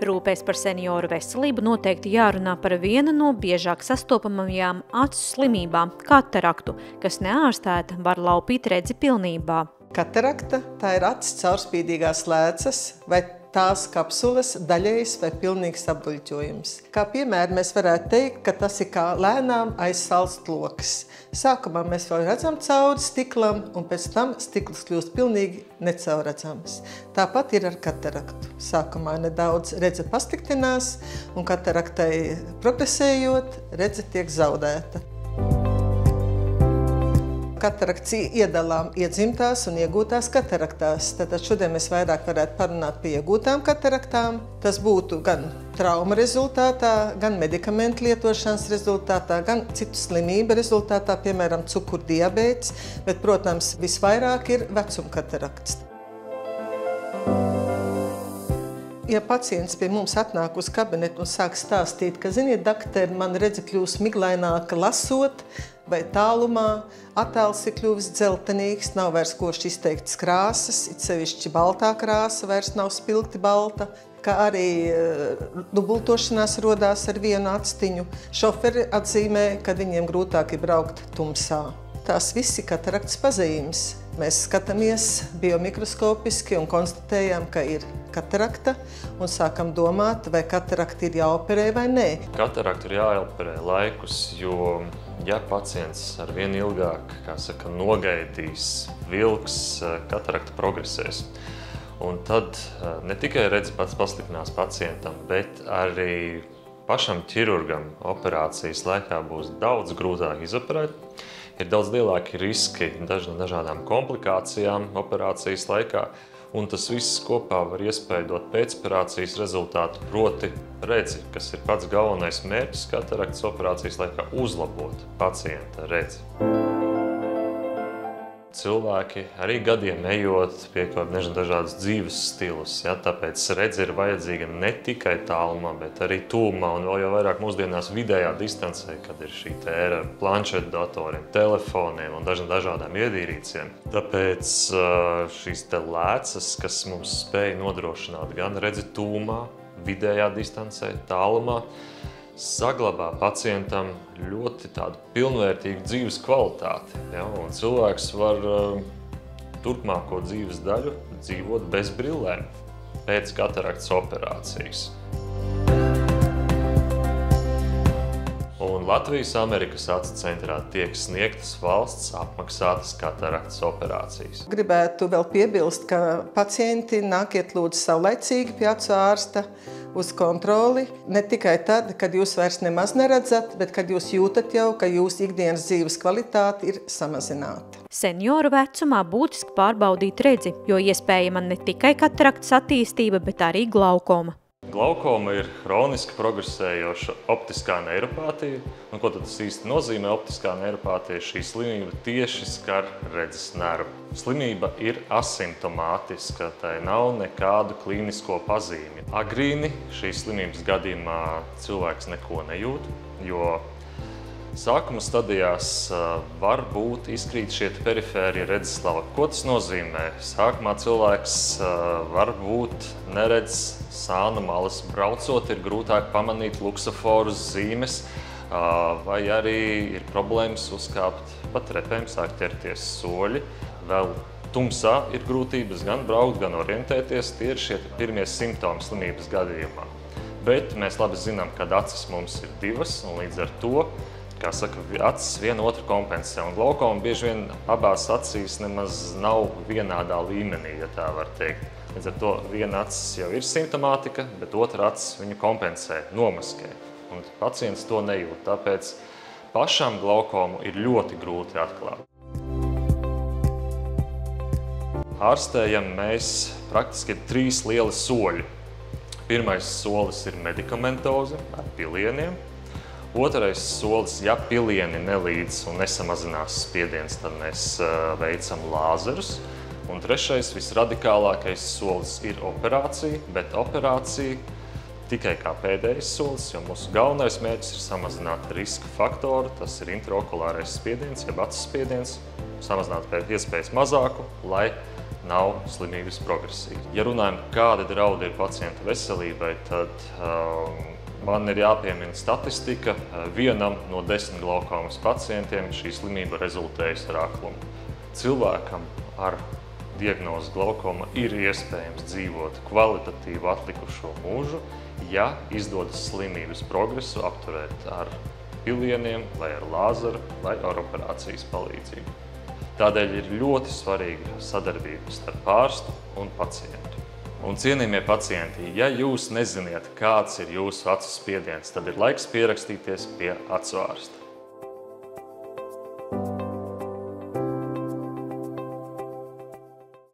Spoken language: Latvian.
Rūpēs par senioru veselību noteikti jārunā par vienu no biežāk sastopamajām acu slimībām – kataraktu, kas neārstēta var laupīt redzi pilnībā. Katarakta – tā ir acis caurspīdīgās lēcas vai tās kapsulas daļējs vai pilnīgs apduļķojums. Kā piemēru mēs varētu teikt, ka tas ir kā lēnām aizsalts loks. Sākumā mēs vēl redzam cauri stiklam, un pēc tam stikls kļūst pilnīgi necaurredzams. Tāpat ir ar kataraktu. Sākumā nedaudz redze pasliktinās, un kataraktai progresējot, redze tiek zaudēta. Katarakts iedalām iedzimtās un iegūtās kataraktās. Tātad šodien mēs vairāk varētu parunāt par iegūtām kataraktām. Tas būtu gan trauma rezultātā, gan medikamentu lietošanas rezultātā, gan citu slimību rezultātā, piemēram, cukurdiabēts, bet, protams, visvairāk ir vecuma katarakts. Ja pacients pie mums atnāk uz kabinetu un sāk stāstīt, ka, ziniet, dakteri, man redze kļūst miglaināka lasot, vai tālumā, attēls ir kļuvis dzeltenīgs, nav vairs koši izteiktas krāsas, it sevišķi baltā krāsa vairs nav spilgti balta, kā arī dubultošanās rodās ar vienu actiņu. Šoferi atzīmē, ka viņiem grūtāk ir braukt tumsā. Tās visi kataraktas pazīmes. Mēs skatāmies biomikroskopiski un konstatējam, ka ir katarakta un sākam domāt, vai katarakta ir jāoperē vai nē. Katarakta ir jāoperē laikus, jo ja pacients ar vien ilgāk, nogaidīs, vilks, katarakta progresēs. Un tad ne tikai redze pats pasliktinās pacientam, bet arī pašam ķirurgam operācijas laikā būs daudz grūtāk izoperēt. Ir daudz lielāki riski dažādām komplikācijām operācijas laikā, un tas viss kopā var iespaidot pēcoperācijas rezultātu, proti redzi, kas ir pats galvenais mērķis kataraktas operācijas laikā – uzlabot pacienta redzi. Cilvēki arī gadiem ejot piekopj dažādus dzīves stilus, tāpēc redze ir vajadzīga ne tikai tālumā, bet arī tūmā un vēl jau vairāk mūsdienās vidējā distancē, kad ir šī ēra planšetdatoriem, telefoniem un dažādām iedīrīciem. Tāpēc šīs lēcas, kas mums spēj nodrošināt gan redzi tūmā, vidējā distancē, tālumā, saglabā pacientam ļoti tādu pilnvērtīgu dzīves kvalitāti. Un cilvēks var turpmāko dzīves daļu dzīvot bez brillēm pēc kataraktas operācijas. Un Latvijas-Amerikas acu centrā tiek sniegtas valsts apmaksātas kataraktas operācijas. Gribētu vēl piebilst, ka pacienti nākiet lūdzu saulaicīgi pie acu ārsta uz kontroli, ne tikai tad, kad jūs vairs nemaz neredzat, bet kad jūs jūtat jau, ka jūsu ikdienas dzīves kvalitāte ir samazināta. Senioru vecumā būtiski pārbaudīt redzi, jo iespējama ne tikai kataraktas attīstība, bet arī glaukoma. Glaukoma ir hroniski progresējoša optiskā neiropātija. Un ko tad tas īsti nozīmē optiskā neiropātija? Šī slimība tieši skar redzes nervu. Slimība ir asimptomātiska, tai nav nekādu klīnisko pazīmi. Agrīni šīs slimības gadījumā cilvēks neko nejūt, jo sākuma stadijās varbūt izkrīt šie perifērie redzeslauki. Ko tas nozīmē? Sākumā cilvēks varbūt neredz sānu malas. Braucot ir grūtāk pamanīt luksoforus zīmes, vai arī ir problēmas uzkāpt pa trepēm, sāk ķerties soļi. Vēl tumsā ir grūtības gan braukt, gan orientēties. Tie ir šie pirmie simptomi slimības gadījumā. Bet mēs labi zinām, ka acis mums ir divas, un līdz ar to acis viena otru kompensē, un glaukoma bieži vien abās acīs nemaz nav vienādā līmenī, ja tā var teikt. Līdz ar to viena acis jau ir simptomātika, bet otra acis viņu kompensē, nomaskē, un pacients to nejūt. Tāpēc pašam glaukomu ir ļoti grūti atklāt. Ārstējam mēs praktiski 3 lieli soļi. Pirmais solis ir medikamentoze ar pilieniem. Otrais solis, ja pilieni nelīdz un nesamazinās spiediens, tad mēs veicam lāzerus. Un trešais, visradikālākais solis ir operācija, bet operācija tikai kā pēdējais solis, jo mūsu galvenais mērķis ir samazināt riska faktoru, tas ir intraokulārais spiediens, jeb acu spiediens, samazināt pēc iespējas mazāku, lai nav slimības progresīva. Ja runājam, kādi draudi ir pacienta veselībai, tad man ir jāpiemina statistika. Vienam no 10 glaukomas pacientiem šī slimība rezultējas ar aklumu. Cilvēkam ar diagnozi glaukoma ir iespējams dzīvot kvalitatīvu atlikušo mūžu, ja izdodas slimības progresu apturēt ar pilieniem, vai ar lāzeru, vai ar operācijas palīdzību. Tādēļ ir ļoti svarīga sadarbība starp ārstu un pacientu. Un, cienījamie pacienti, ja jūs neziniet, kāds ir jūsu acu spiediens, tad ir laiks pierakstīties pie acu ārsta.